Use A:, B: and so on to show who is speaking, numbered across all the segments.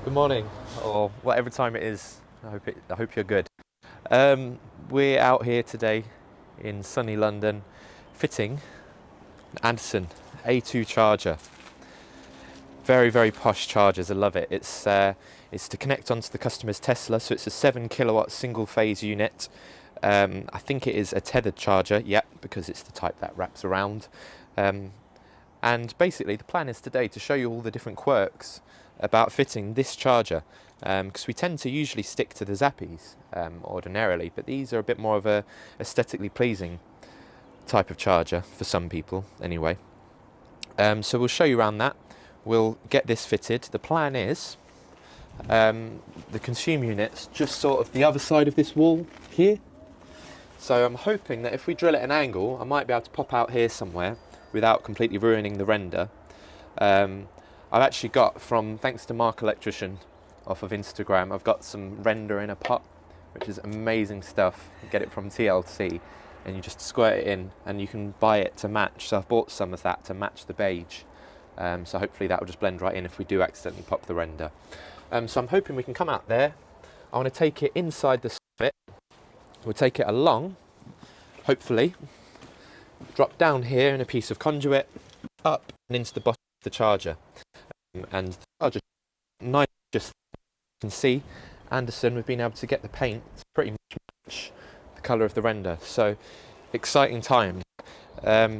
A: Good morning, or whatever time it is. I hope you're good. We're out here today in sunny London, fitting an Andersen A2 charger. Very, very posh chargers. I love it. It's to connect onto the customer's Tesla, so it's a 7 kilowatt single phase unit. I think it is a tethered charger, because it's the type that wraps around. And basically the plan is today to show you all the different quirks about fitting this charger, because we tend to usually stick to the Zappies ordinarily, but these are a bit more of a aesthetically pleasing type of charger for some people anyway. So we'll show you around that. We'll get this fitted. The plan is the consume unit's just sort of the other side of this wall here. So I'm hoping that if we drill at an angle, I might be able to pop out here somewhere without completely ruining the render. I've actually got thanks to Mark Electrician off of Instagram, I've got some render in a pot, which is amazing stuff. You get it from TLC and you just squirt it in and you can buy it to match. So I've bought some of that to match the beige. So hopefully that will just blend right in if we do accidentally pop the render. So I'm hoping we can come out there. I want to take it inside the soffit. We'll take it along, hopefully, drop down here in a piece of conduit, up and into the bottom of the charger. And the charger, nice, just you can see, Andersen, we've been able to get the paint to pretty much match the colour of the render. So, exciting times. Yeah,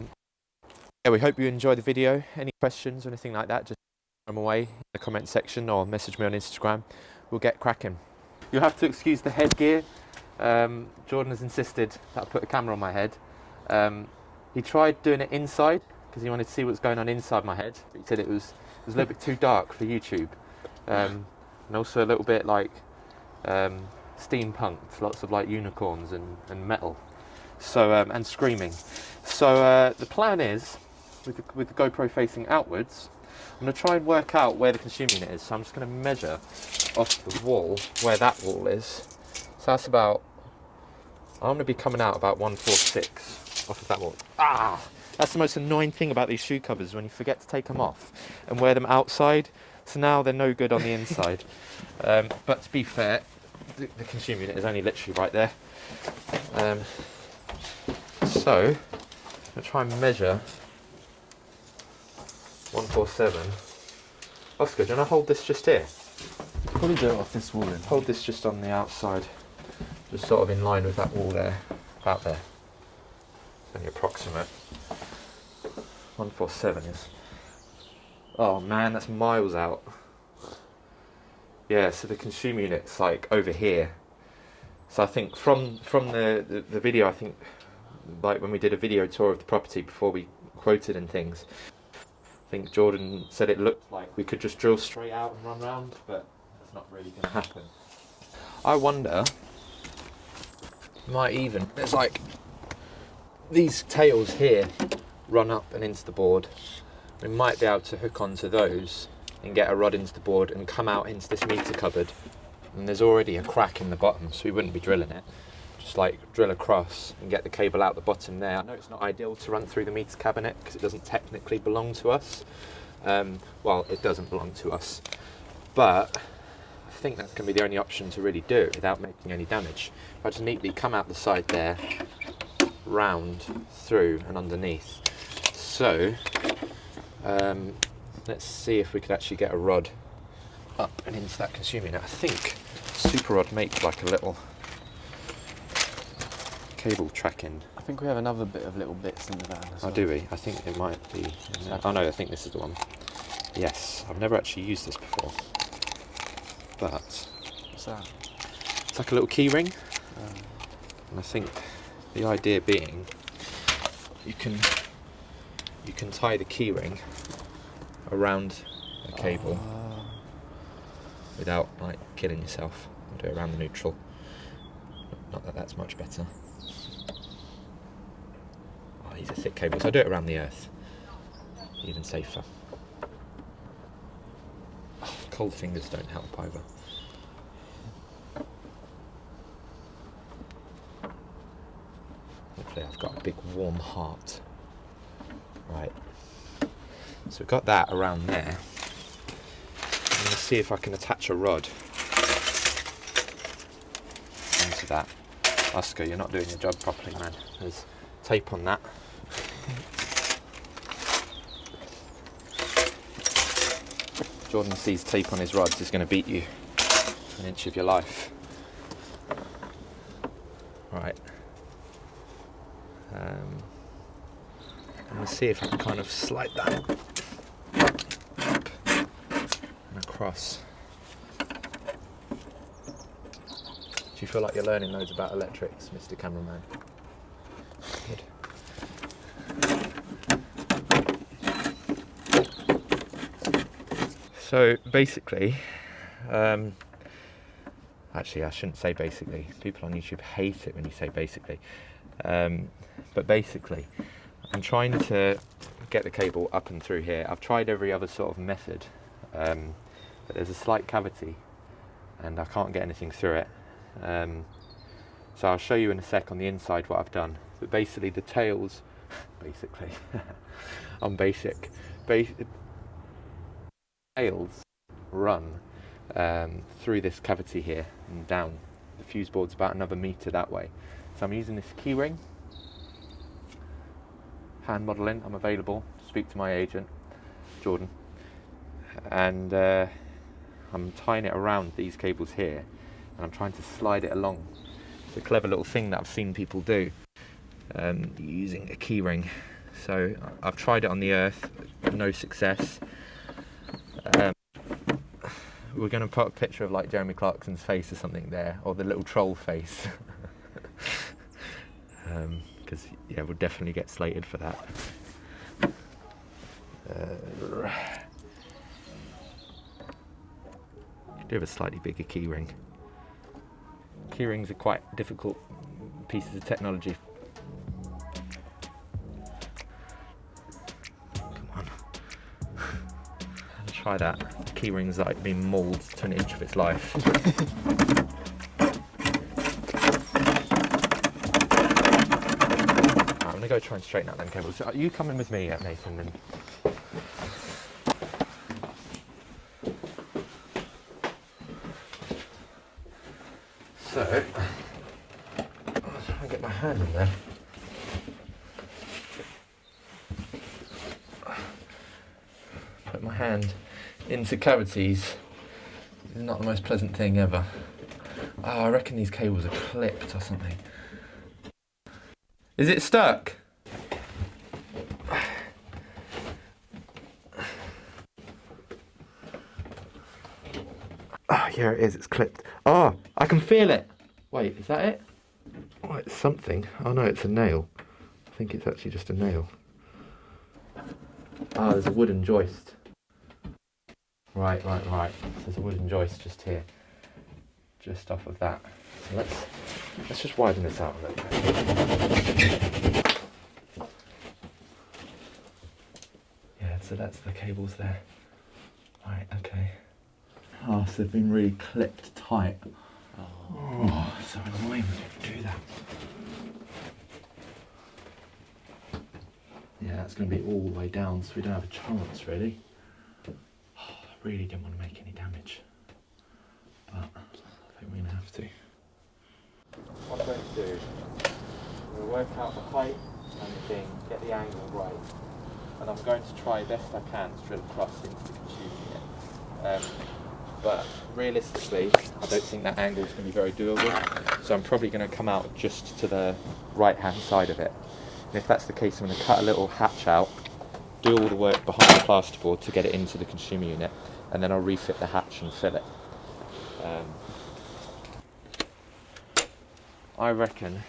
A: we hope you enjoy the video. Any questions or anything like that, just throw them away in the comment section or message me on Instagram. We'll get cracking. You'll have to excuse the headgear. Jordan has insisted that I put a camera on my head. He tried doing it inside because he wanted to see what's going on inside my head. But he said it was a little bit too dark for YouTube, and also a little bit like steampunked, lots of like unicorns and metal, so and screaming. So the plan is, with the GoPro facing outwards, I'm going to try and work out where the consume unit is. So I'm just going to measure off the wall where that wall is. So that's about, I'm going to be coming out about 146 off of that wall. That's the most annoying thing about these shoe covers, when you forget to take them off and wear them outside. So now they're no good on the inside. But to be fair, the consume unit is only literally right there. So I'm going to try and measure 147. Oscar, do you want to hold this just here?
B: Probably do it off this wall then.
A: Hold this just on the outside, just sort of in line with that wall there, about there. It's only approximate. 147 is. Oh man, that's miles out. Yeah, so the consume unit's like over here. So I think from the video, I think like when we did a video tour of the property before we quoted and things, I think Jordan said it looked like we could just drill straight out and run round, but that's not really going to happen. I wonder, there's like these tails here run up and into the board. We might be able to hook onto those and get a rod into the board and come out into this meter cupboard. And there's already a crack in the bottom, so we wouldn't be drilling it. Just like drill across and get the cable out the bottom there. I know it's not ideal to run through the meter cabinet because it doesn't technically belong to us. Well, it doesn't belong to us, but I think that's going to be the only option to really do it without making any damage. If I just neatly come out the side there, round, through and underneath. So let's see if we could actually get a rod up and into that consume unit. I think Super Rod makes like a little cable tracking.
B: I think we have another bit of little bits in the van as well.
A: Oh, do we? I think it might be. Oh no, I think this is the one. Yes, I've never actually used this before. But
B: what's that?
A: It's like a little key ring. And I think the idea being you can tie the key ring around a cable without like killing yourself. I'll do it around the neutral. Not that that's much better. Oh, these are thick cables. I'll do it around the earth. Even safer. Oh, cold fingers don't help either. Hopefully I've got a big warm heart. Right. So we've got that around there. I'm going to see if I can attach a rod into that. Oscar, you're not doing your job properly, man. There's tape on that. Jordan sees tape on his rods, he's going to beat you an inch of your life. Right. I'm going to see if I can kind of slide that up and across. Do you feel like you're learning loads about electrics, Mr. Cameraman? Good. So basically, actually I shouldn't say basically. People on YouTube hate it when you say basically. But basically, I'm trying to get the cable up and through here. I've tried every other sort of method, but there's a slight cavity and I can't get anything through it. So I'll show you in a sec on the inside what I've done. But basically the tails, basically, I'm basic. Tails run through this cavity here and down. The fuse board's about another metre that way. So I'm using this key ring. Hand modelling, I'm available to speak to my agent, Jordan. And I'm tying it around these cables here and I'm trying to slide it along. It's a clever little thing that I've seen people do using a key ring. So I've tried it on the earth, no success. We're going to put a picture of like Jeremy Clarkson's face or something there, or the little troll face. Because yeah, we'll definitely get slated for that. Do have a slightly bigger key ring. Key rings are quite difficult pieces of technology. Come on. I'll try that. The key ring's like being mauled to an inch of its life. I'm gonna go try and straighten out them cables. Are you coming with me, Nathan? Then. So, I'll try and get my hand in there. Put my hand into cavities is not the most pleasant thing ever. Oh, I reckon these cables are clipped or something. Is it stuck? Oh, yeah, it is. It's clipped. Oh, I can feel it. Wait, is that it? Oh, it's something. Oh, no, it's a nail. I think it's actually just a nail. Ah, there's a wooden joist. Right. There's a wooden joist just here. Just off of that. So let's just widen this out a little bit. Yeah, so that's the cables there. Right, okay. Oh, so they've been really clipped tight. Oh, so annoying when you do that. Yeah, that's going to be all the way down, so we don't have a chance, really. Oh, I really didn't want to make any damage, but I think we're going to have to. What I'm going to do, I'm going to work out the height and the thing, get the angle right, and I'm going to try best I can to drill across into the consumer unit. But realistically, I don't think that angle is going to be very doable, so I'm probably going to come out just to the right-hand side of it. And if that's the case, I'm going to cut a little hatch out, do all the work behind the plasterboard to get it into the consumer unit, and then I'll refit the hatch and fill it. I reckon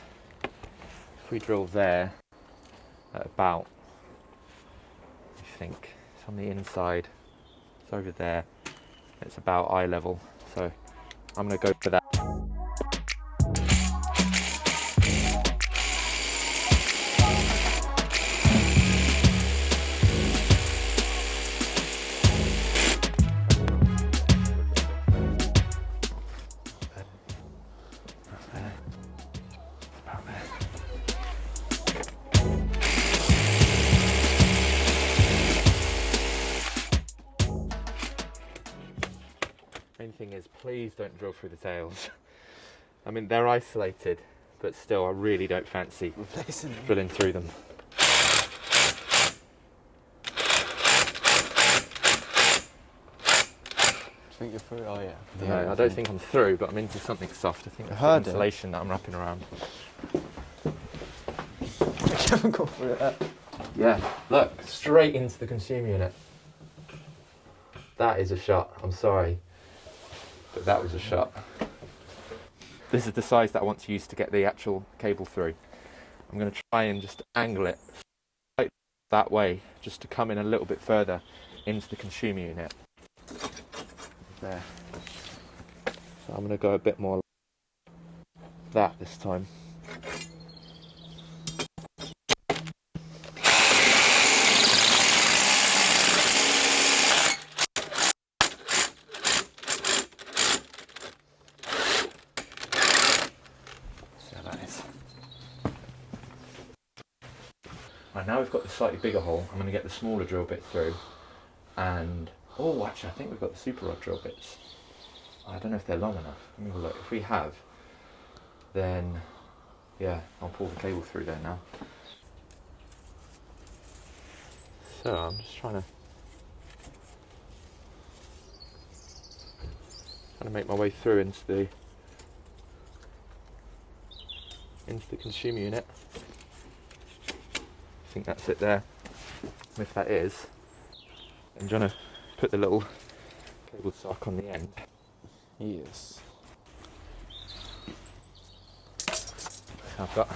A: if we drill there at about, I think it's on the inside, it's over there, it's about eye level, so I'm going to go for that. thing is, please don't drill through the tails. I mean, they're isolated, but still, I really don't fancy
B: Replacing them.
A: drilling through them.
B: I think you're through. Oh yeah.
A: No, I don't think I'm through, but I'm into something soft. I think that's the
B: heard it.
A: insulation that I'm wrapping around.
B: You haven't got through that.
A: Yeah, look, straight into the consumer unit. That is a shot, I'm sorry, but that was a shot. This is the size that I want to use to get the actual cable through. I'm going to try and just angle it right that way, just to come in a little bit further into the consumer unit. There. So I'm going to go a bit more like that this time. Right, now we've got the slightly bigger hole, I'm going to get the smaller drill bit through, and oh, actually I think we've got the super rod drill bits. I don't know if they're long enough. Let me have a look. If we have, then yeah, I'll pull the cable through there now. So I'm just trying to make my way through into the consumer unit. I think that's it there. And if that is, I'm trying to put the little cable sock on the end.
B: Yes.
A: I've got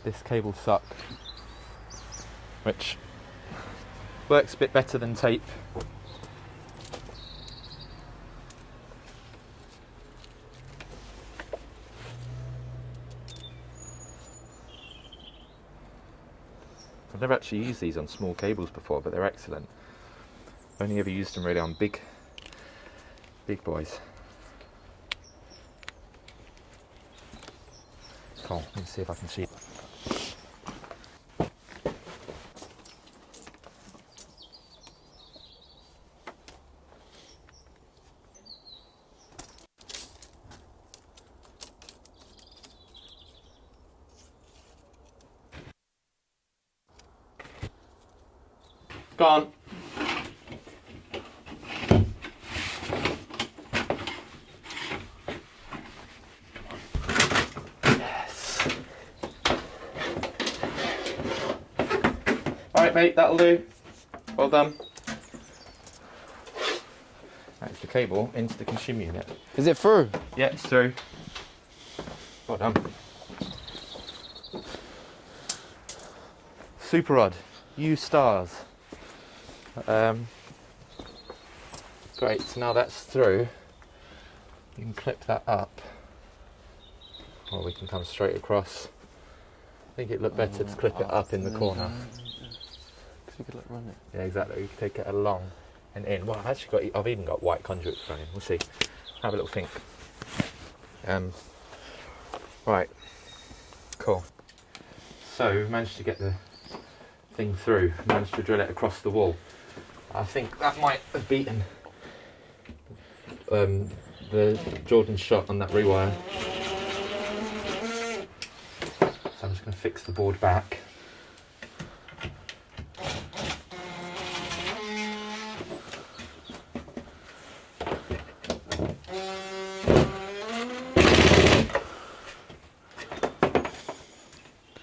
A: this cable sock, which works a bit better than tape. I've never actually used these on small cables before, but they're excellent. Only ever used them really on big boys. Cool, let's see if I can see that. Gone. Yes. Alright mate, that'll do. Well done. That's the cable into the consumer unit.
B: Is it through?
A: Yeah, it's through. Well done. Super rod. U stars. Great, so now that's through, you can clip that up, or we can come straight across. I think it'd look better to clip it up in the corner.
B: Because you could like run it.
A: Yeah, exactly, you can take it along and in. Well, I've even got white conduits running, we'll see. Have a little think. Right, cool. So we've managed to get the thing through, managed to drill it across the wall. I think that might have beaten the Jordan shot on that rewire. So I'm just going to fix the board back.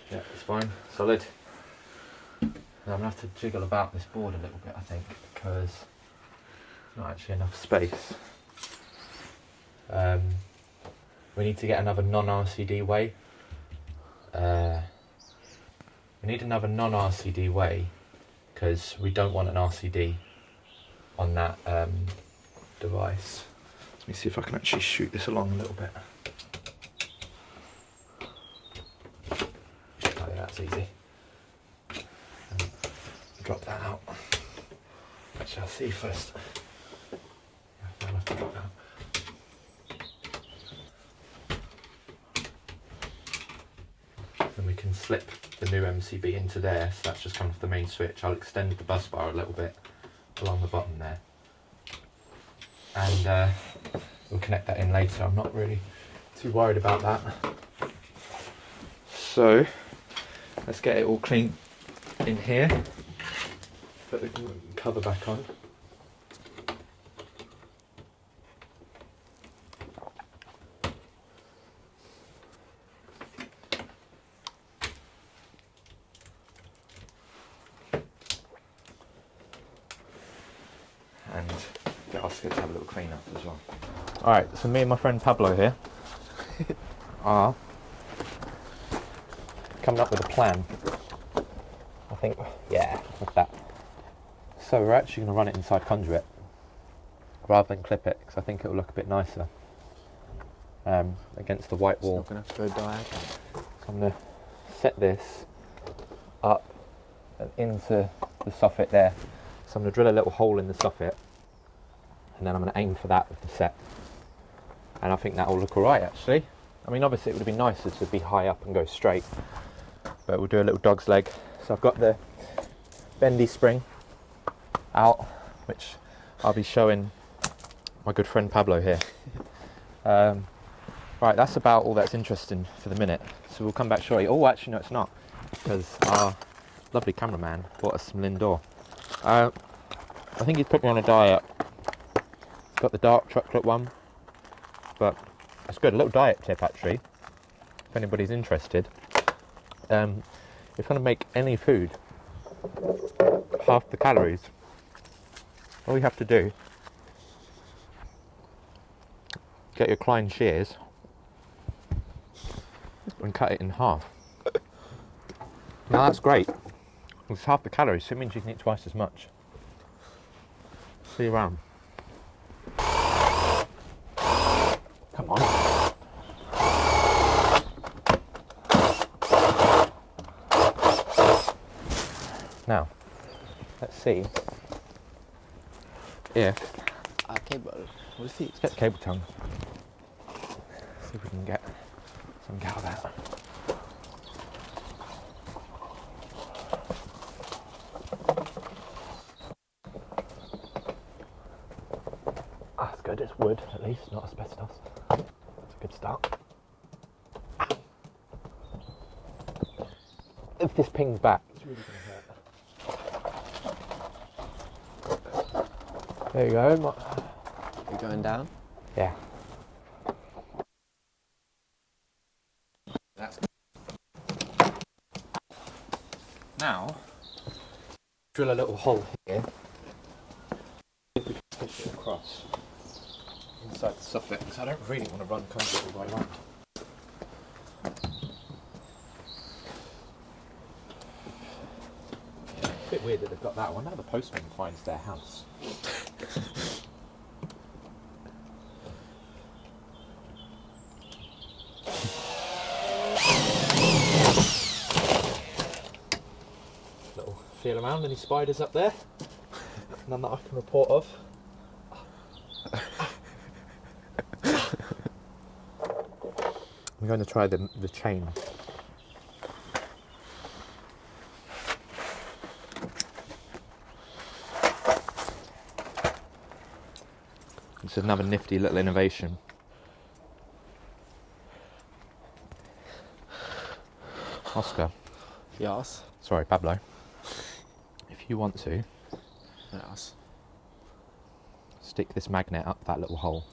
A: Yeah, it's fine, solid. Now I'm going to have to jiggle about this board a little bit, I think, because there's not actually enough space. We need to get another non-RCD way. We need another non-RCD way because we don't want an RCD on that device. Let me see if I can actually shoot this along a little bit. Oh yeah, that's easy. Drop that out. Actually, I'll see first. Yeah, I'll have to drop that out. Then we can slip the new MCB into there, so that's just coming off the main switch. I'll extend the bus bar a little bit along the bottom there. and we'll connect that in later. I'm not really too worried about that. So let's get it all clean in here. Put the cover back on. And get Oscar to have a little clean up as well. Alright, so me and my friend Pablo here are coming up with a plan. I think, yeah, with that. So we're actually going to run it inside conduit rather than clip it, because I think it will look a bit nicer against the white wall.
B: It's not going to have to go diagonal.
A: So I'm going to set this up and into the soffit there. So I'm going to drill a little hole in the soffit, and then I'm going to aim for that with the set. And I think that will look alright actually. I mean, obviously it would have been nicer to be high up and go straight, but we'll do a little dog's leg. So I've got the bendy spring out, which I'll be showing my good friend Pablo here. Right, that's about all that's interesting for the minute. So we'll come back shortly. Oh, actually no, it's not, because our lovely cameraman bought us some Lindor. I think he's put me on a diet. It's got the dark chocolate one, but it's good. A little diet tip actually, if anybody's interested. If you want to make any food half the calories, all you have to do, get your Klein shears and cut it in half. Now that's great. It's half the calories, so it means you can eat twice as much. See you around. Come on. Now, let's see if...
B: cable. What is it?
A: Let's get the cable tongue. See if we can get something out of that. That's good, it's wood at least, not asbestos. That's a good start. If this pings back, it's really going to hurt. There you go.
B: You're going down?
A: Yeah. That's good. Now, drill a little hole here. See if we can push it across inside the soffit, because I don't really want to run conduit all the way around. A bit weird that they've got that one. Now the postman finds their house. Little feel around, any spiders up there? None that I can report of. I'm going to try the chain. It's another nifty little innovation. Oscar.
B: Yes.
A: Sorry, Pablo. If you want to,
B: Yes.
A: stick this magnet up that little hole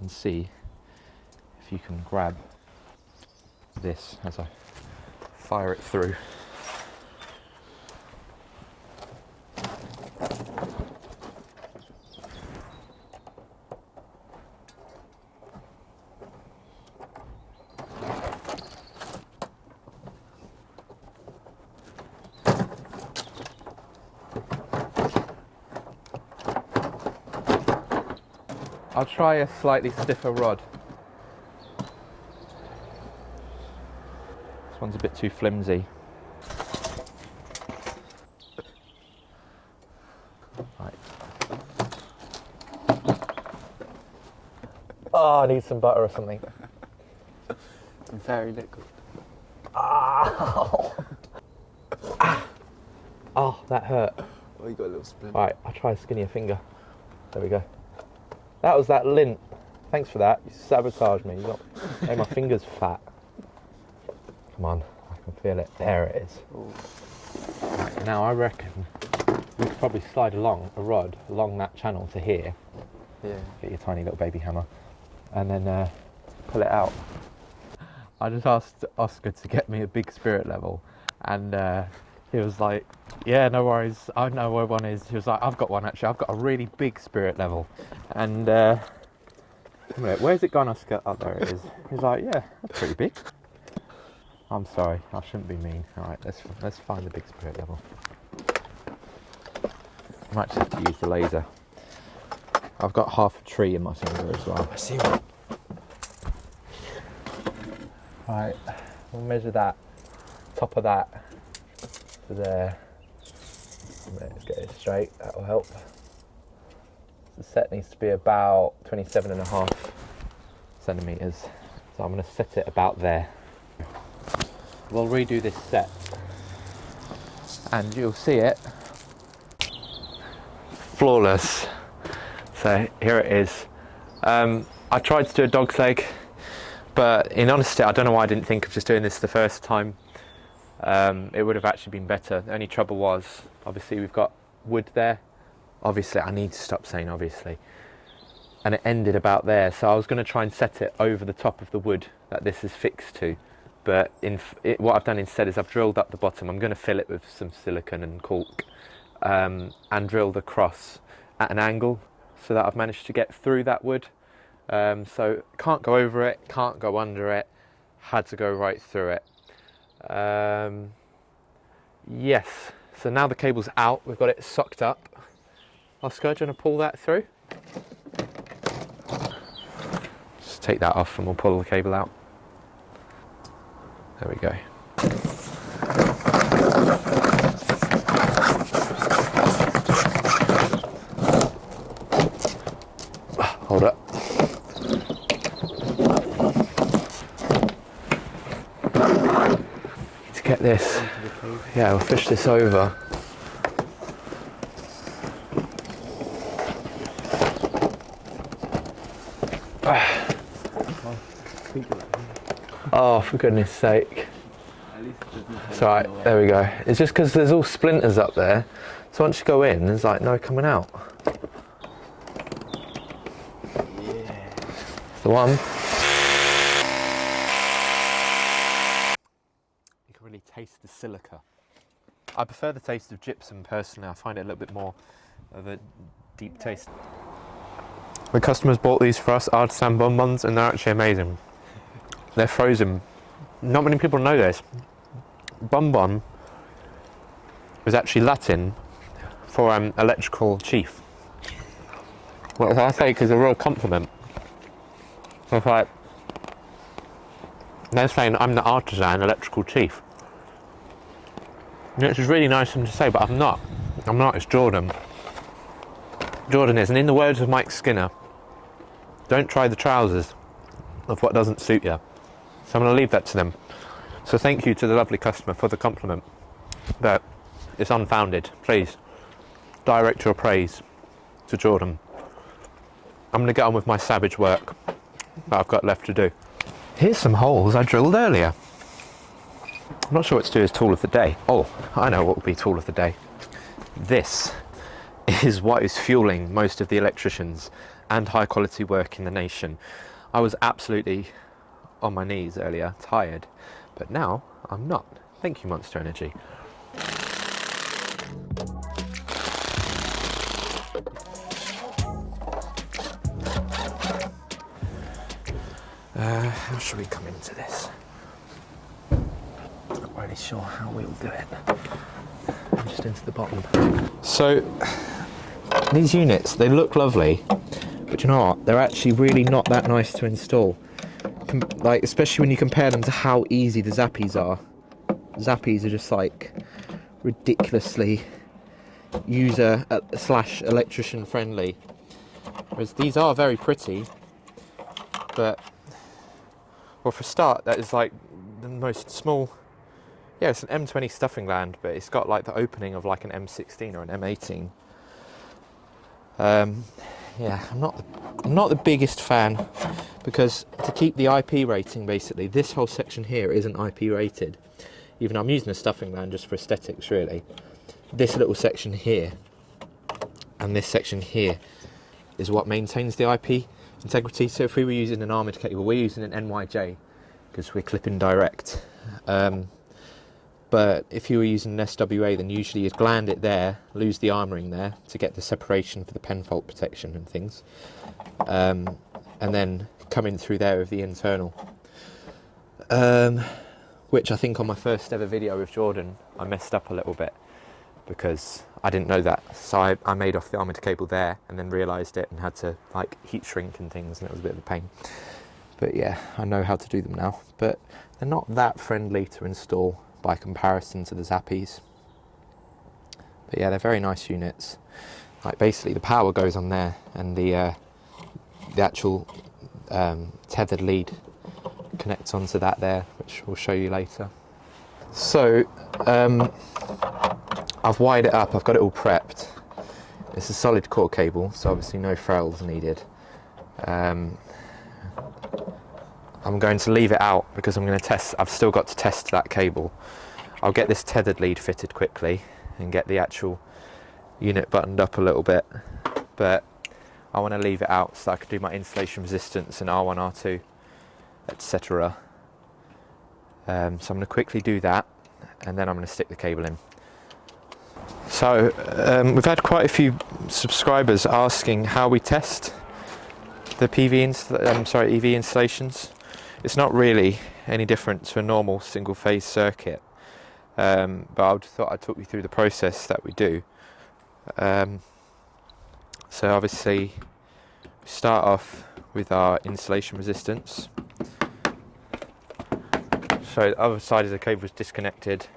A: and see if you can grab this as I fire it through. I'll try a slightly stiffer rod. This one's a bit too flimsy. Right. Oh, I need some butter or something.
B: Very liquid.
A: Oh, ah. Oh, that hurt.
B: Oh, you got a little splinter.
A: Right, I'll try a skinnier finger. There we go. That was that lint. Thanks for that. You sabotaged me. You made my fingers fat. Come on, I can feel it. There it is. Right, now I reckon we could probably slide along a rod along that channel to here.
B: Yeah.
A: Get your tiny little baby hammer, and then pull it out. I just asked Oscar to get me a big spirit level, and he was like, yeah, no worries, I know where one is. He was like, I've got one actually, I've got a really big spirit level. And where's it gone, Oscar? Oh, there it is. He's like, yeah, that's pretty big. I'm sorry, I shouldn't be mean. All right, let's find the big spirit level. I might just have to use the laser. I've got half a tree in my finger as well.
B: I see one.
A: Right, we'll measure that, top of that to there. Let's get it straight, that will help. The set needs to be about 27.5 centimetres, so I'm going to set it about there. We'll redo this set and you'll see it flawless. So here it is. I tried to do a dog's leg, but in honesty I don't know why I didn't think of just doing this the first time. It would have actually been better. The only trouble was, obviously we've got wood there. Obviously, I need to stop saying obviously. And it ended about there, so I was going to try and set it over the top of the wood that this is fixed to. But what I've done instead is I've drilled up the bottom. I'm going to fill it with some silicone and caulk, and drill the cross at an angle so that I've managed to get through that wood. So can't go over it, can't go under it, had to go right through it. Yes, so now the cable's out, we've got it socked up. Oscar, do you want to pull that through? Just take that off and we'll pull the cable out. There we go. Hold up. Need to get this. Yeah, we'll fish this over. Oh, for goodness sake. It's alright, there we go. It's just because there's all splinters up there, so once you go in, there's like no coming out.
B: Yeah.
A: It's the one. You can really taste the silica. I prefer the taste of gypsum personally. I find it a little bit more of a deep taste. The customers bought these for us, artisan bonbons, and they're actually amazing. They're frozen. Not many people know this. Bonbon is actually Latin for electrical chief. What I think is a real compliment. It's like they're saying I'm the artisan electrical chief. Which is really nice of them to say, but I'm not. I'm not, it's Jordan. Jordan is, and in the words of Mike Skinner, don't try the trousers of what doesn't suit you. So I'm going to leave that to them. So thank you to the lovely customer for the compliment, but it's unfounded. Please direct your praise to Jordan. I'm going to get on with my savage work that I've got left to do. Here's some holes I drilled earlier. I'm not sure what to do as tool of the day. Oh, I know what will be tool of the day. This is what is fueling most of the electricians and high quality work in the nation. I was absolutely on my knees earlier, tired, but now I'm not. Thank you, Monster Energy. How should we come into this? Not really sure how we'll do it. Just into the bottom. So these units, they look lovely, but you know what? They're actually really not that nice to install. Like, especially when you compare them to how easy the Zappies are. Zappies are just like ridiculously user / electrician friendly, whereas these are very pretty. But well, for a start, that is like the most small. Yeah, it's an M20 stuffing gland, but it's got like the opening of like an M16 or an M18. yeah, I'm not the biggest fan, because to keep the IP rating, basically, this whole section here isn't IP rated. Even though I'm using a stuffing man just for aesthetics, really. This little section here and this section here is what maintains the IP integrity. So if we were using an armoured cable, we're using an NYJ because we're clipping direct. But if you were using an SWA, then usually you'd gland it there, lose the armouring there to get the separation for the pen fault protection and things, and then come in through there with the internal. Which I think on my first ever video with Jordan, I messed up a little bit because I didn't know that. So I made off the armoured cable there and then realised it and had to like heat shrink and things, and it was a bit of a pain. But yeah, I know how to do them now. But they're not that friendly to install by comparison to the Zappies. But yeah, they're very nice units. Like basically the power goes on there, and the actual tethered lead connects onto that there, which we'll show you later. So I've wired it up, I've got it all prepped. It's a solid core cable, so obviously no ferrules needed. I'm going to leave it out because I'm going to test, I've still got to test that cable. I'll get this tethered lead fitted quickly and get the actual unit buttoned up a little bit, but I want to leave it out so I can do my insulation resistance and R1, R2, etc. So I'm going to quickly do that, and then I'm going to stick the cable in. So we've had quite a few subscribers asking how we test the EV installations. It's not really any different to a normal single phase circuit, but I thought I'd talk you through the process that we do. So obviously we start off with our insulation resistance. So the other side of the cable is disconnected.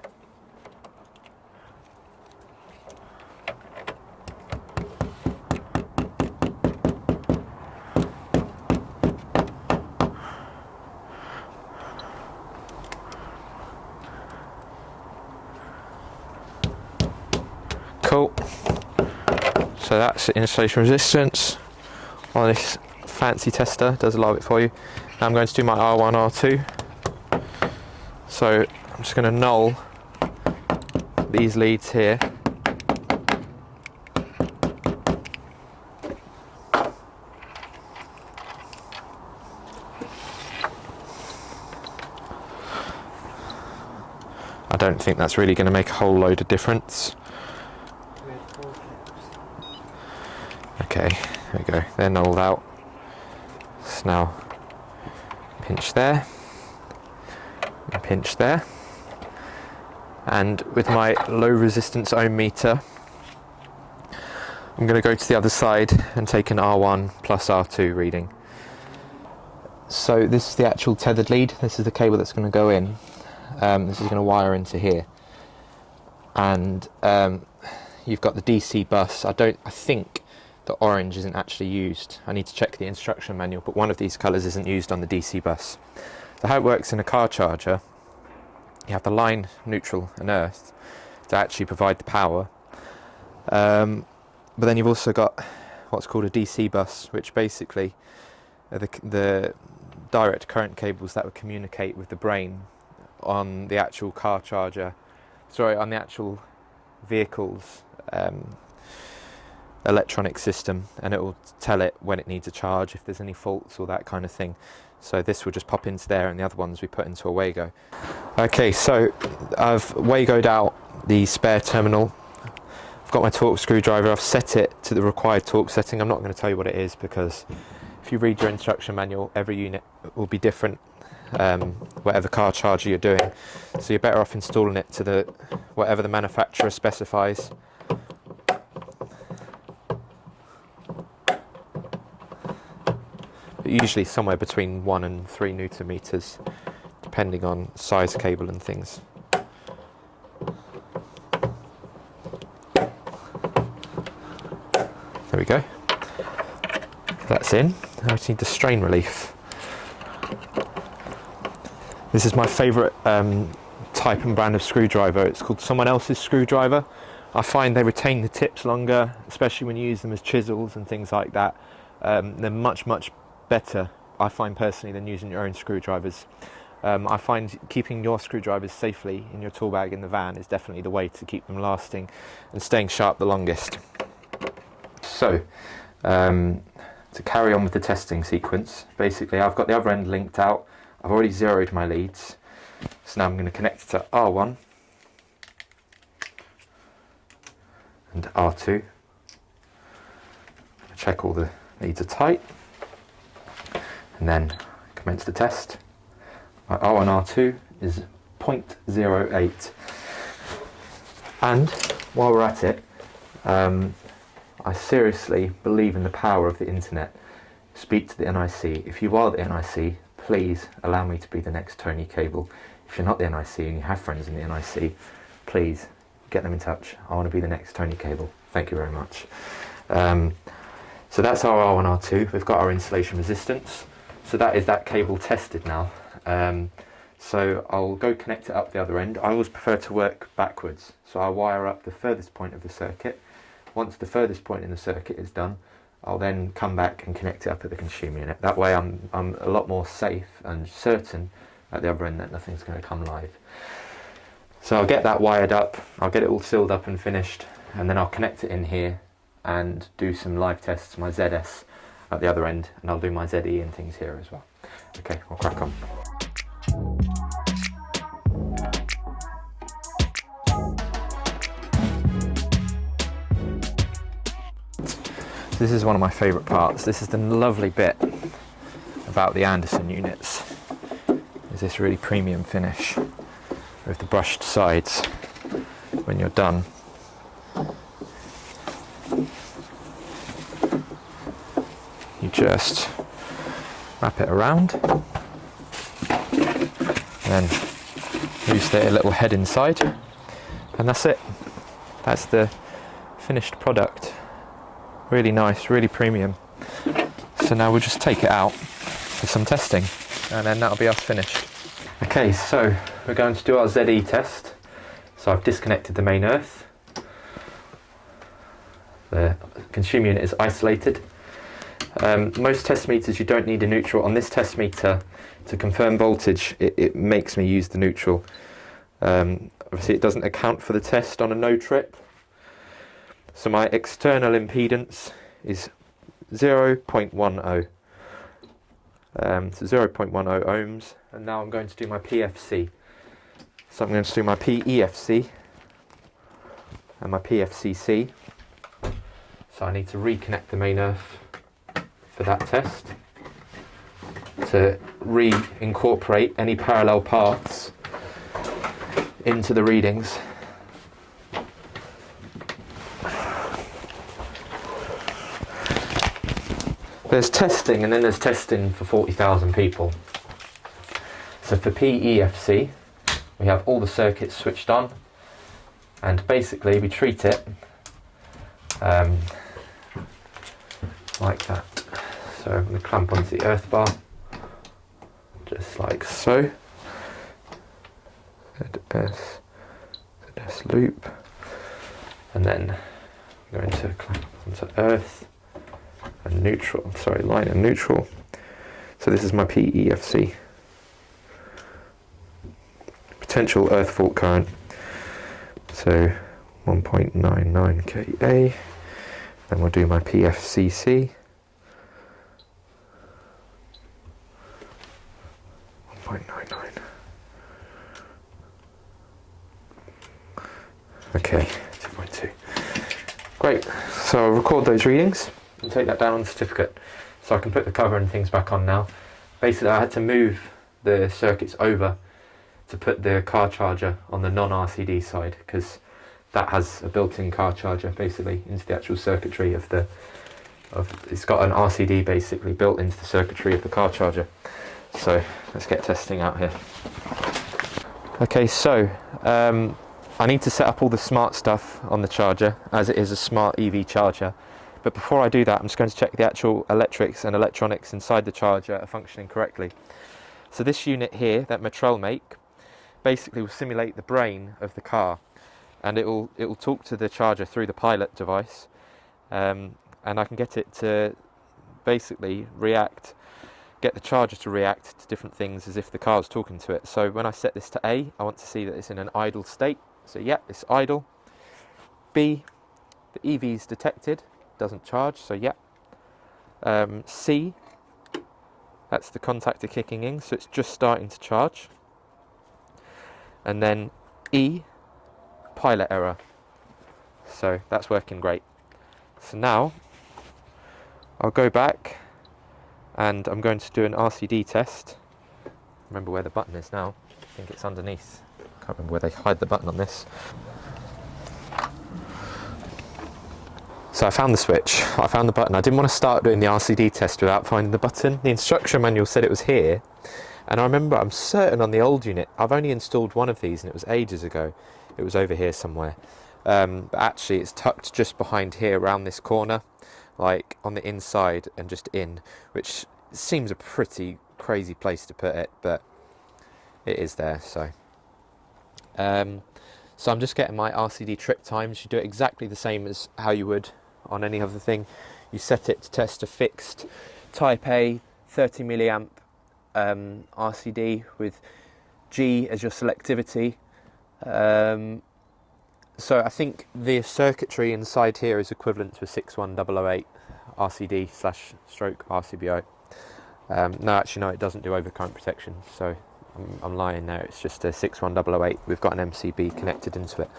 A: Cool. So that's the insulation resistance on this fancy tester, does a lot of it for you. Now I'm going to do my R1, R2. So I'm just going to null these leads here. I don't think that's really going to make a whole load of difference. Okay, there we go, they're nulled out. So now pinch there. Pinch there, and with my low resistance ohm meter I'm going to go to the other side and take an R1 plus R2 reading. So this is the actual tethered lead, this is the cable that's going to go in. This is going to wire into here, and you've got the DC bus. I think the orange isn't actually used. I need to check the instruction manual, but one of these colours isn't used on the DC bus. So how it works in a car charger, you have the line, neutral and earth to actually provide the power, but then you've also got what's called a DC bus, which basically are the direct current cables that would communicate with the brain on the actual car charger, on the actual vehicle's electronic system, and it will tell it when it needs a charge, if there's any faults or that kind of thing. So this will just pop into there, and the other ones we put into a Wago. Okay, so I've Wagoed out the spare terminal. I've got my torque screwdriver. I've set it to the required torque setting. I'm not going to tell you what it is, because if you read your instruction manual, every unit will be different, whatever car charger you're doing. So you're better off installing it to whatever the manufacturer specifies. Usually somewhere between 1 and 3 Newton meters, depending on size cable and things. There we go. That's in. Now I just need the strain relief. This is my favourite type and brand of screwdriver. It's called someone else's screwdriver. I find they retain the tips longer, especially when you use them as chisels and things like that. They're much better, I find personally, than using your own screwdrivers. I find keeping your screwdrivers safely in your tool bag in the van is definitely the way to keep them lasting and staying sharp the longest. So, to carry on with the testing sequence, basically I've got the other end linked out. I've already zeroed my leads, so now I'm going to connect to R1 and R2. Check all the leads are tight, and then commence the test. My R1, R2 is 0.08, and while we're at it, I seriously believe in the power of the internet. Speak to the NIC. If you are the NIC, please allow me to be the next Tony Cable. If you're not the NIC and you have friends in the NIC, please get them in touch. I want to be the next Tony Cable. Thank you very much. So that's our R1, R2. We've got our insulation resistance. So that is that cable tested now. So I'll go connect it up the other end. I always prefer to work backwards. So I'll wire up the furthest point of the circuit. Once the furthest point in the circuit is done, I'll then come back and connect it up at the consumer unit. That way I'm a lot more safe and certain at the other end that nothing's going to come live. So I'll get that wired up, I'll get it all sealed up and finished, and then I'll connect it in here and do some live tests, my ZS at the other end, and I'll do my ZE and things here as well. Okay, I'll crack on. This is one of my favourite parts. This is the lovely bit about the Andersen units, is this really premium finish with the brushed sides when you're done. You just wrap it around and then use the little head inside, and that's it. That's the finished product. Really nice, really premium. So now we'll just take it out for some testing, and then that'll be us finished. Okay, so we're going to do our ZE test. So I've disconnected the main earth. The consumer unit is isolated. Most test meters you don't need a neutral. On this test meter, to confirm voltage, it makes me use the neutral. Obviously it doesn't account for the test on a no trip. So my external impedance is 0.10. So 0.10 ohms, and now I'm going to do my PFC. So I'm going to do my PEFC and my PFCC. So I need to reconnect the main earth for that test to reincorporate any parallel paths into the readings. There's testing, and then there's testing for 40,000 people. So for PEFC, we have all the circuits switched on, and basically we treat it like that. So I'm going to clamp onto the earth bar, just like so. ZS loop, and then I'm going to clamp onto earth. And neutral, sorry, line and neutral. So this is my PEFC. Potential earth fault current. So 1.99 kA. Then we'll do my PFCC. 1.99. Okay, 2.2. Great. So I'll record those readings and take that down on the certificate, so I can put the cover and things back on now. Basically I had to move the circuits over to put the car charger on the non-RCD side, because that has a built-in car charger basically into the actual circuitry of it's got an RCD basically built into the circuitry of the car charger. So let's get testing out here. Okay, so I need to set up all the smart stuff on the charger, as it is a smart EV charger. But before I do that, I'm just going to check the actual electrics and electronics inside the charger are functioning correctly. So this unit here that Referral make basically will simulate the brain of the car. and it'll talk to the charger through the pilot device, and I can get it to basically get the charger to react to different things as if the car's talking to it. So when I set this to A, I want to see that it's in an idle state. So yeah, it's idle. B, the EV is detected, doesn't charge, so yeah. C, that's the contactor kicking in, so it's just starting to charge. And then E, pilot error. So that's working great. So now I'll go back and I'm going to do an RCD test. Remember where the button is now. I think it's underneath. Can't remember where they hide the button on this. So I found the switch, I found the button. I didn't want to start doing the RCD test without finding the button. The instruction manual said it was here. And I remember, I'm certain on the old unit, I've only installed one of these and it was ages ago. It was over here somewhere. But actually it's tucked just behind here around this corner, like on the inside and just in, which seems a pretty crazy place to put it, but it is there. So I'm just getting my RCD trip times. You do it exactly the same as how you would on any other thing. You set it to test a fixed type A 30 milliamp RCD with G as your selectivity. So I think the circuitry inside here is equivalent to a 61008 RCD / RCBO. No, actually no, it doesn't do overcurrent protection, so I'm lying there. It's just a 61008. We've got an MCB connected into it.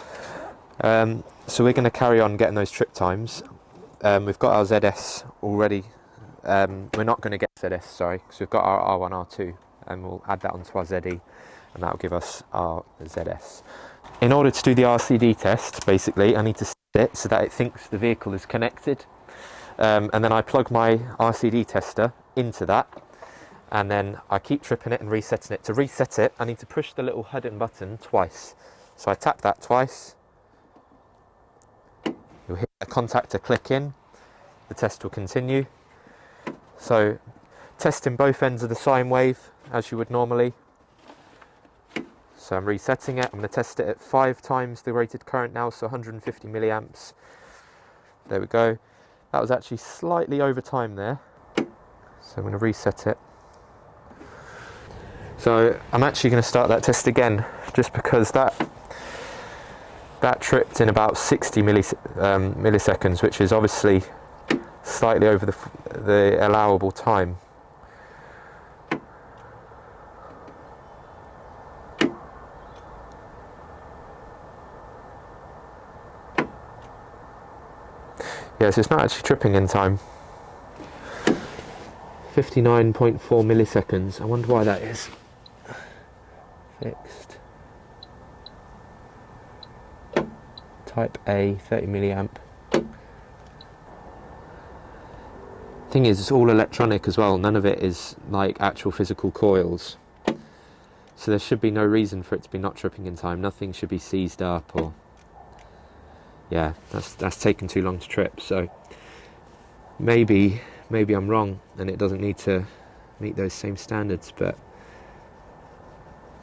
A: So we're going to carry on getting those trip times. We've got our ZS already. We're not going to get ZS, sorry, because we've got our R1, R2, and we'll add that onto our ZE, and that'll give us our ZS. In order to do the RCD test, basically, I need to set it so that it thinks the vehicle is connected. And then I plug my RCD tester into that, and then I keep tripping it and resetting it. To reset it, I need to push the little hidden button twice. So I tap that twice. You'll hear a contactor click in. The test will continue. So testing both ends of the sine wave as you would normally. So I'm resetting it. I'm going to test it at 5 times the rated current now, so 150 milliamps. There we go. That was actually slightly over time there. So I'm going to reset it. So I'm actually going to start that test again, just because that tripped in about 60 milliseconds, which is obviously slightly over the allowable time. Yeah, so it's not actually tripping in time. 59.4 milliseconds. I wonder why that is. Fixed. Type A, 30 milliamp. Thing is, it's all electronic as well. None of it is like actual physical coils. So there should be no reason for it to be not tripping in time. Nothing should be seized up or... Yeah, that's taken too long to trip. So maybe I'm wrong and it doesn't need to meet those same standards, but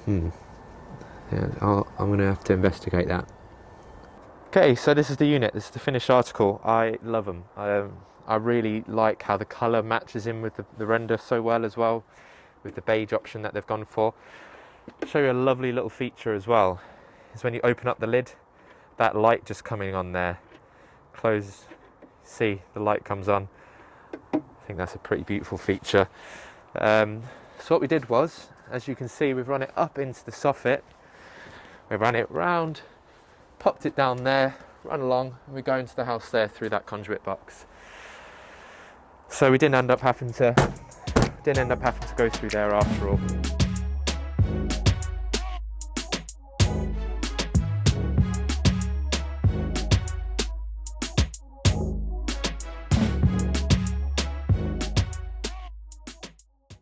A: yeah, I'm going to have to investigate that. Okay, so this is the unit. This is the finished article. I love them. I really like how the colour matches in with the render so well as well, with the beige option that they've gone for. I'll show you a lovely little feature as well. Is when you open up the lid, that light just coming on there. Close, see the light comes on. I think that's a pretty beautiful feature. So what we did was, as you can see, we've run it up into the soffit. We ran it round, popped it down there, run along, and we go into the house there through that conduit box. So we didn't end up having to go through there after all.